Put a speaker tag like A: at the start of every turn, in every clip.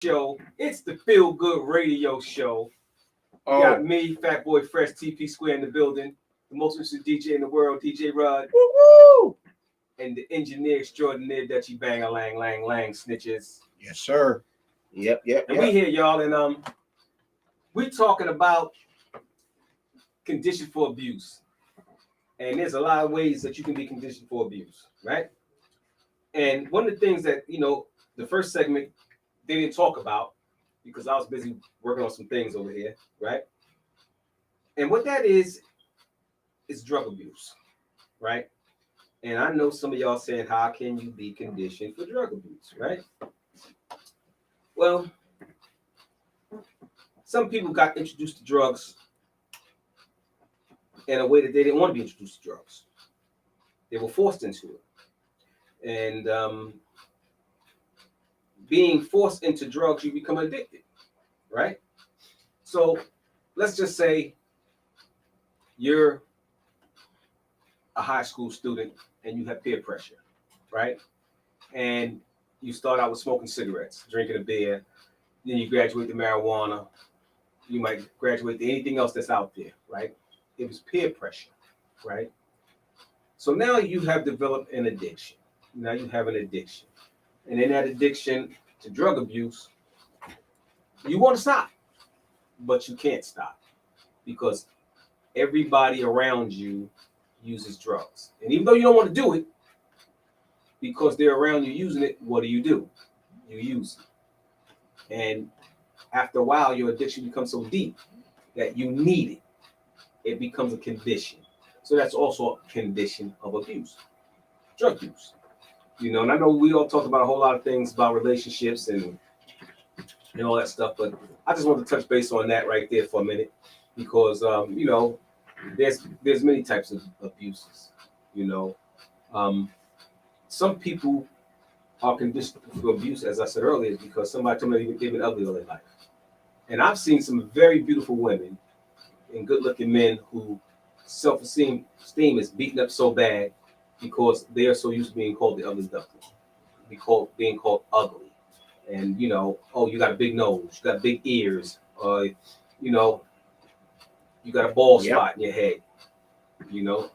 A: Show. It's the Feel Good Radio Show. You got me, Fat Boy Fresh, TP Square in the building, the most interesting DJ in the world, DJ Rod,
B: woo-woo,
A: and the engineer extraordinaire, Dutchy Banger Lang Lang Lang Snitches.
B: Yes, sir. Yep.
A: And we here, y'all, and we talking about conditioned for abuse. And there's a lot of ways that you can be conditioned for abuse, right? And one of the things that, the first segment they didn't talk about because I was busy working on some things over here, right? And what that is drug abuse, right? And I know some of y'all saying, how can you be conditioned for drug abuse, right? Well, some people got introduced to drugs in a way that they didn't want to be introduced to drugs. They were forced into it. And being forced into drugs, you become addicted, right? So let's just say you're a high school student and you have peer pressure, right? And you start out with smoking cigarettes, drinking a beer, then you graduate to marijuana, you might graduate to anything else that's out there, right? It was peer pressure, right? So now you have developed an addiction. Now you have an addiction. And in that addiction to drug abuse, you want to stop, but you can't stop because everybody around you uses drugs. And even though you don't want to do it, because they're around you using it, what do? You use it. And after a while, your addiction becomes so deep that you need it. It becomes a condition. So that's also a condition of abuse, drug use. And I know we all talk about a whole lot of things about relationships and all that stuff, but I just want to touch base on that right there for a minute because, there's many types of abuses, Some people are conditioned for abuse, as I said earlier, because somebody told me they've been ugly all their life. And I've seen some very beautiful women and good-looking men who self-esteem is beaten up so bad because they are so used to being called the ugly duckling, being called ugly. And, you got a big nose, you got big ears, you got a bald spot in your head, you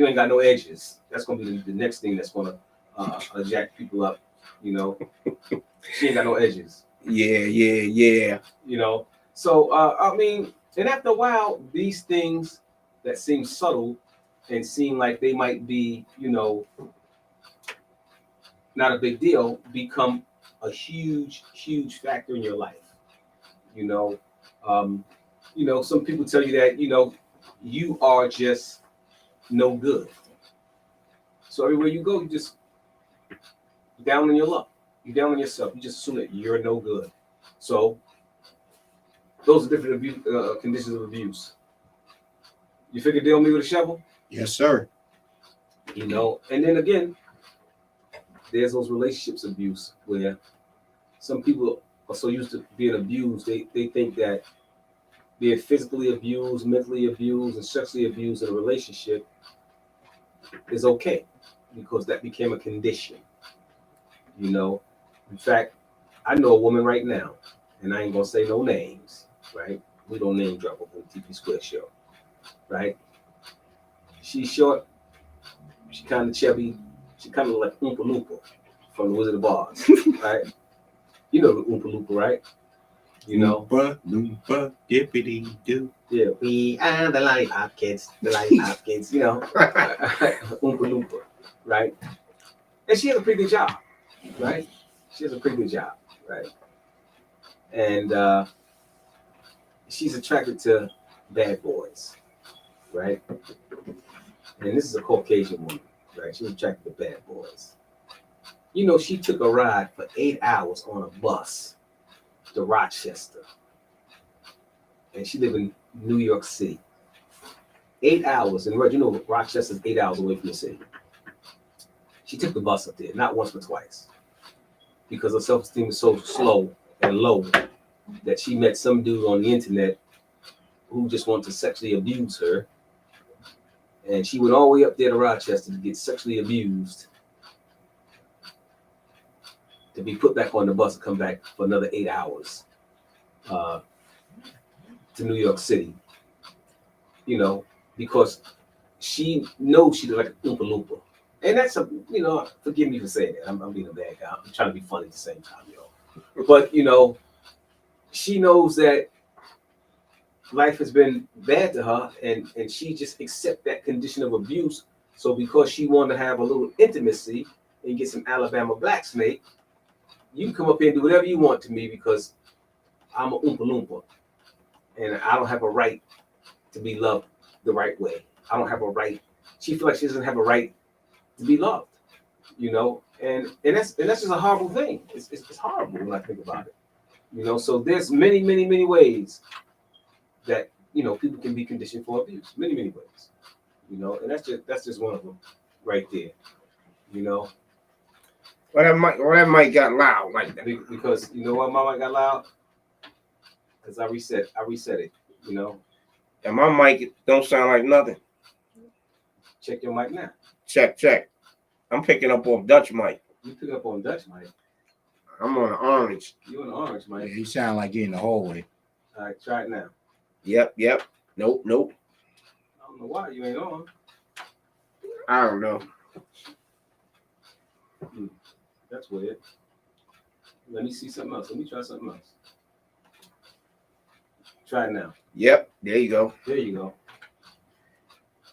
A: ain't got no edges. That's going to be the next thing that's going to jack people up, She ain't got no edges.
B: Yeah.
A: So, and after a while, these things that seem subtle and seem like they might be, not a big deal, become a huge, huge factor in your life. Some people tell you that, you are just no good. So everywhere you go, you just down on your luck. You're down on yourself. You just assume that you're no good. So those are different conditions of abuse. You figure deal me with a shovel?
B: Yes, sir.
A: And then again, there's those relationships abuse where some people are so used to being abused, they think that being physically abused, mentally abused, and sexually abused in a relationship is okay because that became a condition. In fact, I know a woman right now, and I ain't gonna say no names, right? We don't name drop on the TP Square show, right? She's short, she kind of chubby, she kind of like Oompa Loompa from the Wizard of Oz, right? You know the Oompa Loompa, right?
B: Oompa Loompa, dippity doo.
A: Yeah, we are the Lollipop Kids, Oompa Loompa, right? And she has a pretty good job, right? She has a pretty good job, right? And she's attracted to bad boys, right? And this is a Caucasian woman, right? She's attracted to bad boys. She took a ride for 8 hours on a bus to Rochester. And she lived in New York City. 8 hours. And Rochester's 8 hours away from the city. She took the bus up there, not once but twice. Because her self-esteem is so slow and low that she met some dude on the internet who just wanted to sexually abuse her. And she went all the way up there to Rochester to get sexually abused to be put back on the bus and come back for another 8 hours to New York City, you know, because she knows she's like a Oompa Loompa. And that's a, you know, forgive me for saying that. I'm being a bad guy. I'm trying to be funny at the same time, yo. But, you know, she knows that life has been bad to her, and she just accept that condition of abuse. So because she wanted to have a little intimacy and get some Alabama black snake, you can come up here and do whatever you want to me because I'm a Oompa Loompa. And I don't have a right to be loved the right way. I don't have a right. She feels like she doesn't have a right to be loved, you know? And that's just a horrible thing. It's horrible when I think about it. You know, so there's many ways that, you know, people can be conditioned for abuse. Many ways. You know, and that's just one of them right there. You know.
B: Well, that mic got loud like that.
A: Because you know why my mic got loud? Because I reset it, you know.
B: And my mic don't sound like nothing.
A: Check your mic now.
B: Check. I'm picking up on Dutch mic.
A: You pick up on Dutch mic.
B: I'm on an orange.
A: You on the orange mic.
C: Yeah, you sound like you're in the hallway.
A: All right, try it now.
B: Yep. Nope.
A: I don't know why you ain't on.
B: I don't know.
A: That's weird. Let me see something else. Let me try something else. Try it now.
B: Yep, there you go.
A: There you go.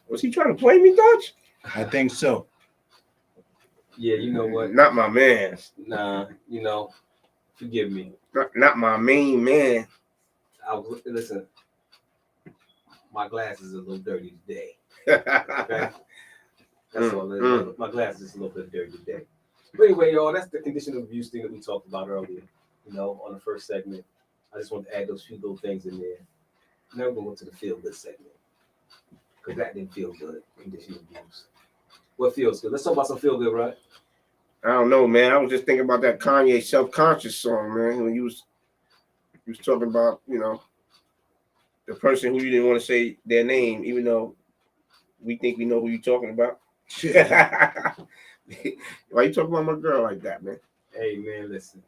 B: Was he trying to play me, Dutch?
C: I think so.
A: Yeah, you know what?
B: Not my man.
A: Nah, you know, forgive me.
B: Not my main man.
A: Listen, my glasses are a little dirty today. Okay? That's all it is. My glasses is a little bit dirty today. But anyway, y'all, that's the condition of abuse thing that we talked about earlier, you know, on the first segment. I just want to add those few little things in there. Now we're going to go to the feel good segment. Because that didn't feel good, condition of abuse. What feels good? Let's talk about some feel good, right?
B: I don't know, man. I was just thinking about that Kanye self-conscious song, man. When you was talking about, you know, the person who you didn't want to say their name, even though we think we know who you're talking about. Why you talking about my girl like that, man?
A: Hey, man, listen.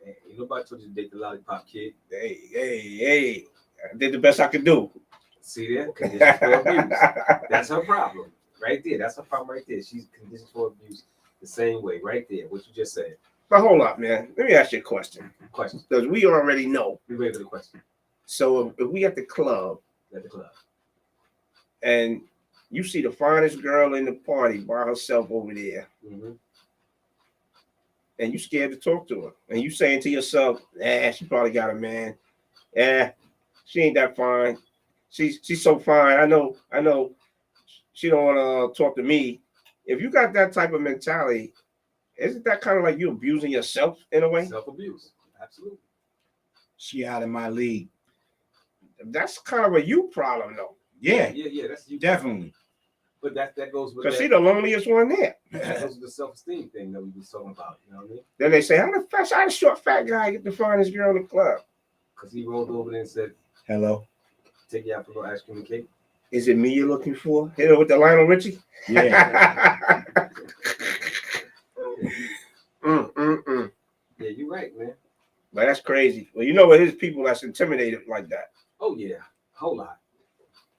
A: Hey, nobody told you to date the lollipop kid.
B: Hey. I did the best I could do.
A: See that? Conditioned for abuse. That's her problem. Right there. That's her problem right there. She's conditioned for abuse the same way. Right there. What you just said.
B: But hold up, man. Let me ask you a question.
A: Question.
B: Because we already know.
A: We ready for the question.
B: So if we at the club. And you see the finest girl in the party by herself over there.
A: Mm-hmm.
B: And you scared to talk to her. And you saying to yourself, she probably got a man. She ain't that fine. She's so fine. I know she don't want to talk to me. If you got that type of mentality, isn't that kind of like you abusing yourself in a way?
A: Self-abuse. Absolutely.
C: She out of my league.
B: That's kind of a you problem, though.
C: Yeah.
A: That's you.
C: Definitely.
A: But that goes with
B: because she's the loneliest one there.
A: That goes with the self-esteem thing that we was talking about. You know what I mean?
B: Then they say, how the short fat guy get the finest girl in the club?
A: Because he rolled over there and said,
C: hello.
A: Take you out for a little ice cream and cake.
B: Is it me you're looking for? Hit it with the Lionel Richie?
C: Yeah.
A: Yeah, you're right, man.
B: But that's crazy. Well, you know what? There's people that's intimidated like that.
A: Oh, yeah. Whole lot.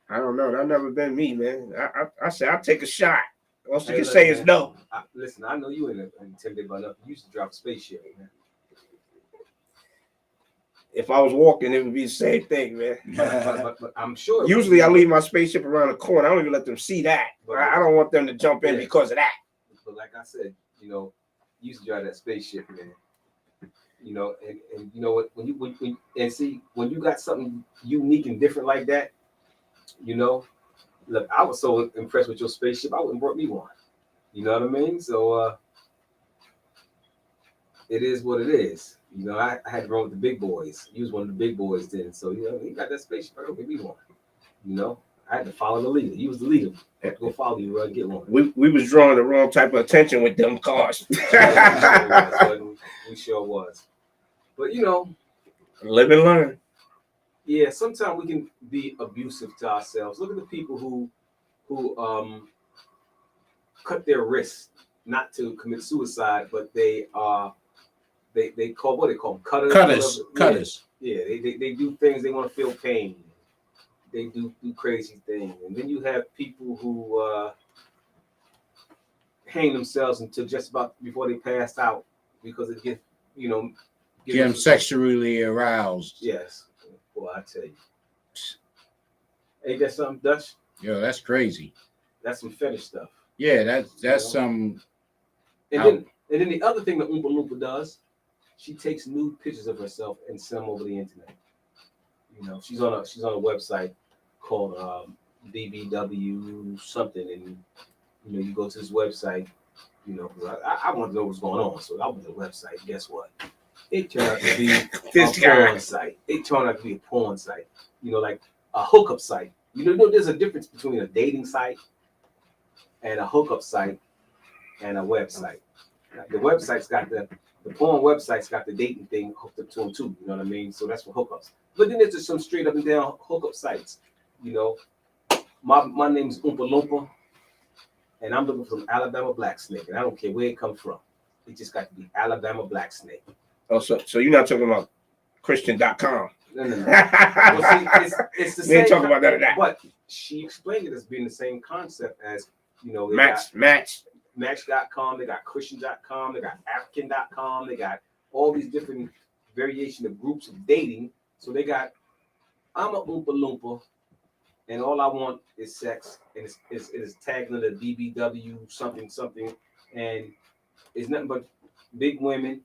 B: I don't know. That's never been me, man. I say I'll take a shot. All she can
A: look,
B: say is no.
A: Listen, I know you ain't intimidated by nothing. You used to drop a spaceship, man.
B: If I was walking, it would be the same thing, man.
A: But I'm sure.
B: Usually I leave my spaceship around the corner. I don't even let them see that. But I don't want them to jump in because of that.
A: But like I said, you know, you used to drive that spaceship, man. You know, and you know what, when you got something unique and different like that, you know, look, I was so impressed with your spaceship, I wouldn't brought me one. You know what I mean? So it is what it is. You know, I had to run with the big boys. You was one of the big boys then. So, you know, he got that spaceship, I don't give me one. You know, I had to follow the leader. You was the leader. I had to go follow you and get one.
B: We was drawing the wrong type of attention with them cars.
A: We sure was. But, you know,
B: live and learn.
A: Yeah, sometimes we can be abusive to ourselves. Look at the people who cut their wrists not to commit suicide, but they are they call what they call them cutters.
C: Cutters.
A: Yeah, they do things. They want to feel pain. They do crazy things, and then you have people who hang themselves until just about before they pass out because it get
C: Get them sexually aroused.
A: Yes, boy, I tell you, ain't that something, Dutch?
C: Yo, that's crazy.
A: That's some fetish stuff.
C: Yeah, that's some.
A: And then the other thing that Oompa Loompa does, she takes nude pictures of herself and send them over the internet. She's on a website called BBW something, and you go to this website, I want to know what's going on, so I went to the website. Guess what? It turned out to be a porn site. It turned out to be a porn site. Like a hookup site. There's a difference between a dating site and a hookup site and a website. The website's got the porn website's got the dating thing hooked up to them too. You know what I mean? So that's for hookups. But then there's just some straight up and down hookup sites. My name's Oompa Loompa, and I'm looking for some Alabama black snake, and I don't care where it comes from. It just got to be Alabama black snake.
B: Oh, so you're not talking about Christian.com?
A: No. Well, see, it's the
B: We
A: same.
B: ain't talking about none of that.
A: But she explained it as being the same concept as Match.com, they got Christian.com, they got African.com, they got all these different variation of groups of dating. So they got, I'm a Oompa Loompa, and all I want is sex, and it is tagged under BBW something, and it's nothing but big women,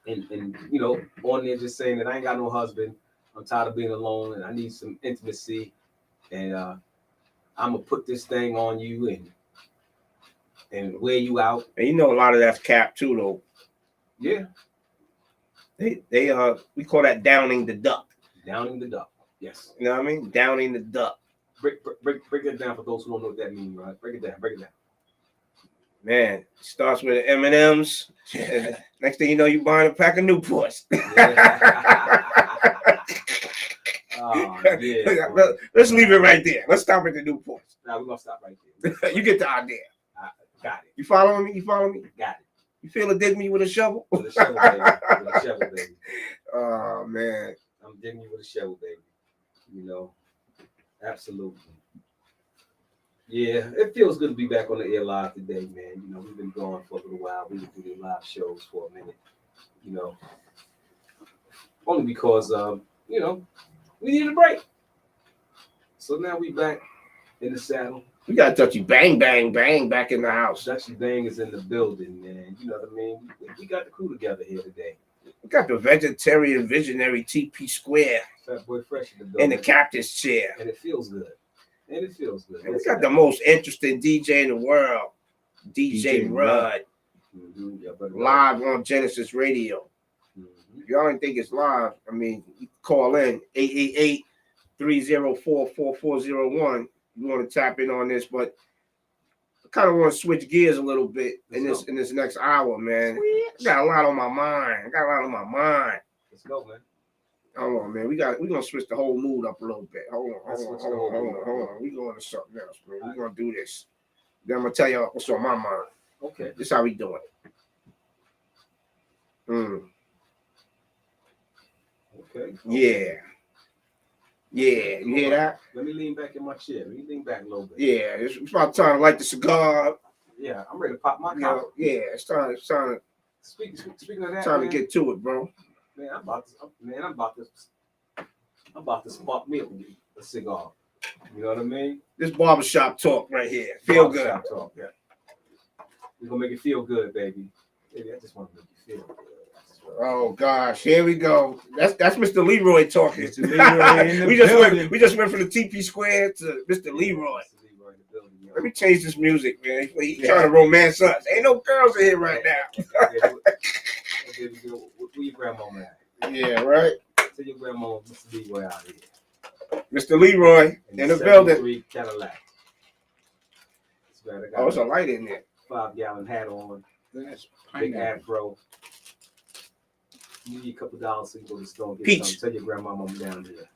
A: and on there just saying that I ain't got no husband, I'm tired of being alone, and I need some intimacy, and I'm gonna put this thing on you and wear you out.
B: And a lot of that's cap too, though.
A: Yeah.
B: They we call that downing the duck.
A: Downing the duck. Yes.
B: You know what I mean? Downing the duck.
A: Break it down for those who don't know what that means, right? Break it down.
B: Man, it starts with M&M's. Next thing you know, you buying a pack of Newports.
A: Oh, yeah.
B: Let's leave it right there. Let's stop at the Newports.
A: Now we're gonna stop right there.
B: You get the idea.
A: Got it.
B: You following me?
A: Got it.
B: You feel it dig me with a shovel?
A: With a shovel, baby. With a shovel, baby.
B: Oh, man.
A: I'm digging you with a shovel, baby. Absolutely. Yeah, it feels good to be back on the air live today, man. We've been gone for a little while. We didn't do the live shows for a minute, only because, we needed a break. So now we back in the saddle.
B: We got Dutchy Bang Bang Bang back in the house.
A: Dutchy Bang is in the building, man. You know what I mean? We got the crew together here today.
B: We got the vegetarian visionary TP Square
A: Fat Boy Fresh in the building.
B: in the captain's chair.
A: And it feels good. And
B: we got the most interesting DJ in the world, DJ Rudd, live on Gynesis Radio. If y'all didn't think it's live, I mean, you call in 888-304-4401. You want to tap in on this, but I kind of want to switch gears a little bit in this next hour, man. I got a lot on my mind.
A: Let's go, man.
B: Hold on, man. We're gonna switch the whole mood up a little bit. Hold on. We going to something else, man. We're gonna do this. Then I'm gonna tell y'all what's on my mind.
A: Okay.
B: This how we doing it.
A: Okay.
B: Yeah. You hear that?
A: Let me lean back in my chair. Let me lean back a little bit.
B: Yeah, it's about time to light the cigar.
A: Yeah, I'm ready to pop my collar.
B: Yeah, it's time
A: Speaking of that,
B: time
A: man,
B: to get to it, bro.
A: Man, I'm about to spark me a cigar. You know what I mean?
B: This barbershop talk right here. Feel good.
A: Barbershop talk, yeah. We're gonna make it feel good, baby. Baby, I just want to make you feel good.
B: Oh gosh, here we go. That's Mr. Leroy talking.
C: Mr. Leroy in the
B: we just went from the TP Square to Mr. Leroy. Let me change this music, man. He's trying to romance us. Ain't no girls in here right now.
A: Where your grandma at?
B: Yeah, right.
A: Tell your grandma Mr. Leroy out here.
B: Mr. Leroy in the building.
A: Cadillac.
B: Oh, there's a light in there.
A: 5-gallon hat on.
C: That's
A: Big afro. You need a couple dollars so you go to the store and get something. Tell your grandmama I'm down there.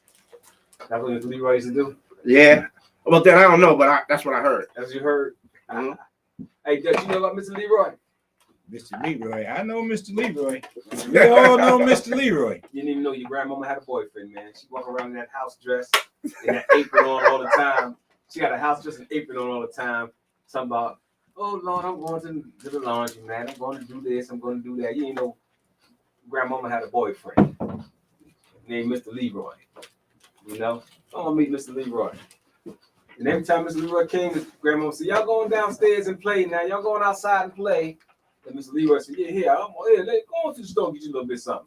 A: That's what Mr. Leroy used to do?
B: Yeah. About that, I don't know, but that's what I heard.
A: As you heard. Hey, Dutch, you know about Mr. Leroy?
C: Mr. Leroy. I know Mr. Leroy. We all know Mr. Leroy.
A: You didn't even know your grandmama had a boyfriend, man. She walk around in that house dress and that apron on all the time. She got a house dress and apron on all the time. Talking about, oh Lord, I'm going to the laundry, man. I'm going to do this. I'm going to do that. You didn't know grandmama had a boyfriend named Mr. Leroy. You know, I'm gonna meet Mr. Leroy. And every time Mr. Leroy came, grandmama said, y'all going downstairs and play now. Y'all going outside and play. And Mr. Leroy said, yeah, here, go on to the store and get you a little bit something.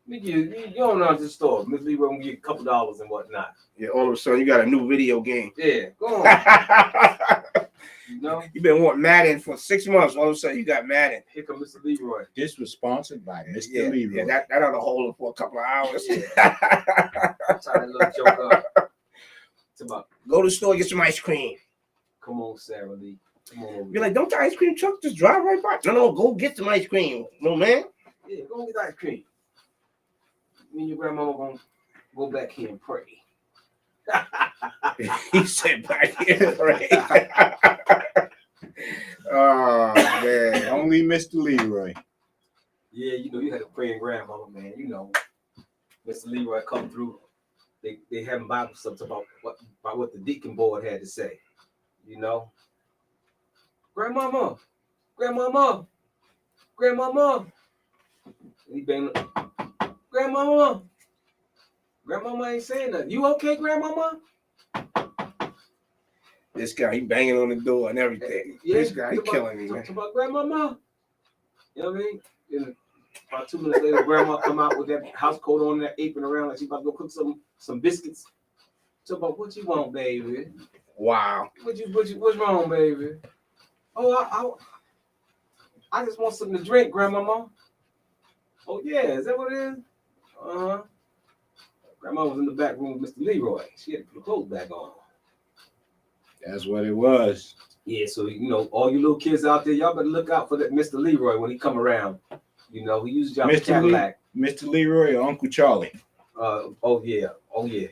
A: You don't know to the store. Mr. Leroy gonna give you a couple dollars and whatnot.
B: Yeah, all of a sudden you got a new video game.
A: Yeah, go on. You know?
B: You've been wanting Madden for 6 months. All of a sudden you got Madden.
A: Here comes Mr. Leroy.
C: This was sponsored by Mr.
B: Yeah,
C: Leroy.
B: yeah, that ought to hold it for a couple of hours.
A: Trying to little joke up. It's about,
B: Go to the store, get some ice cream.
A: come on, Sarah Lee. Come on over
B: You're
A: here.
B: like, don't the ice cream truck just drive right by? No, go get some ice cream. No, man.
A: Yeah, go and get ice cream. Me and your grandmama gonna go back here and pray.
B: He said back here, right? Oh, man.
C: Only Mr. Leroy.
A: Yeah, you know, you had a praying grandmama, man. You know, Mr. Leroy come through. They having Bible stuff about what the deacon board had to say. You know, grandmama. He been, grandmama ain't saying nothing. You okay, grandmama?
B: This guy, he banging on the door and everything.
A: Yeah,
B: This guy, he killing me, man.
A: Talk about grandmama. You know what I mean? And about 2 minutes later, grandma come out with that house coat on, that apron around, like she about to go cook some biscuits. Talk about what you want, baby.
B: Wow.
A: What's wrong, baby? Oh, I just want something to drink, grandmama. Oh yeah, is that what it is? Uh-huh. Grandma was in the back room with Mr. Leroy. She had to put her clothes back on.
C: That's what it was.
A: Yeah, so you know, all you little kids out there, y'all better look out for that Mr. Leroy when he come around. You know, he uses y'all Cadillac.
C: Mr. Leroy or Uncle Charlie?
A: Oh yeah.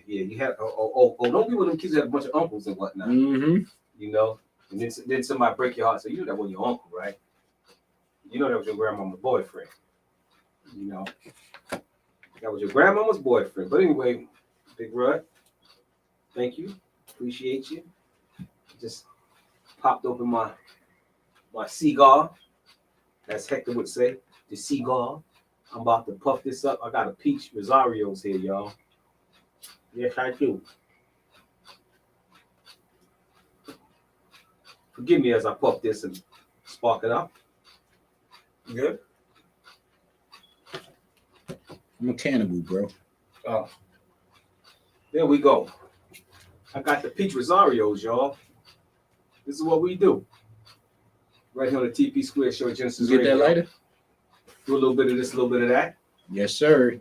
A: You have don't be with them kids that have a bunch of uncles and whatnot.
C: Mm-hmm.
A: You know, and then somebody break your heart. So you know that was your uncle, right? You know that was your grandmama's boyfriend. You know, that was your grandmama's boyfriend. But anyway, Big Rod, thank you, appreciate you. Just popped open my cigar, as Hector would say, the cigar. I'm about to puff this up. I got a peach Rosario's here, y'all. Yes, I do. Forgive me as I puff this and spark it up. Good?
C: I'm a cannibal, bro.
A: Oh. There we go. I got the peach Rosarios, y'all. This is what we do. Right here on the TP Square Show, Gynesis
C: Get
A: Radio.
C: that lighter?
A: Do a little bit of this, a little bit of that.
C: Yes, sir.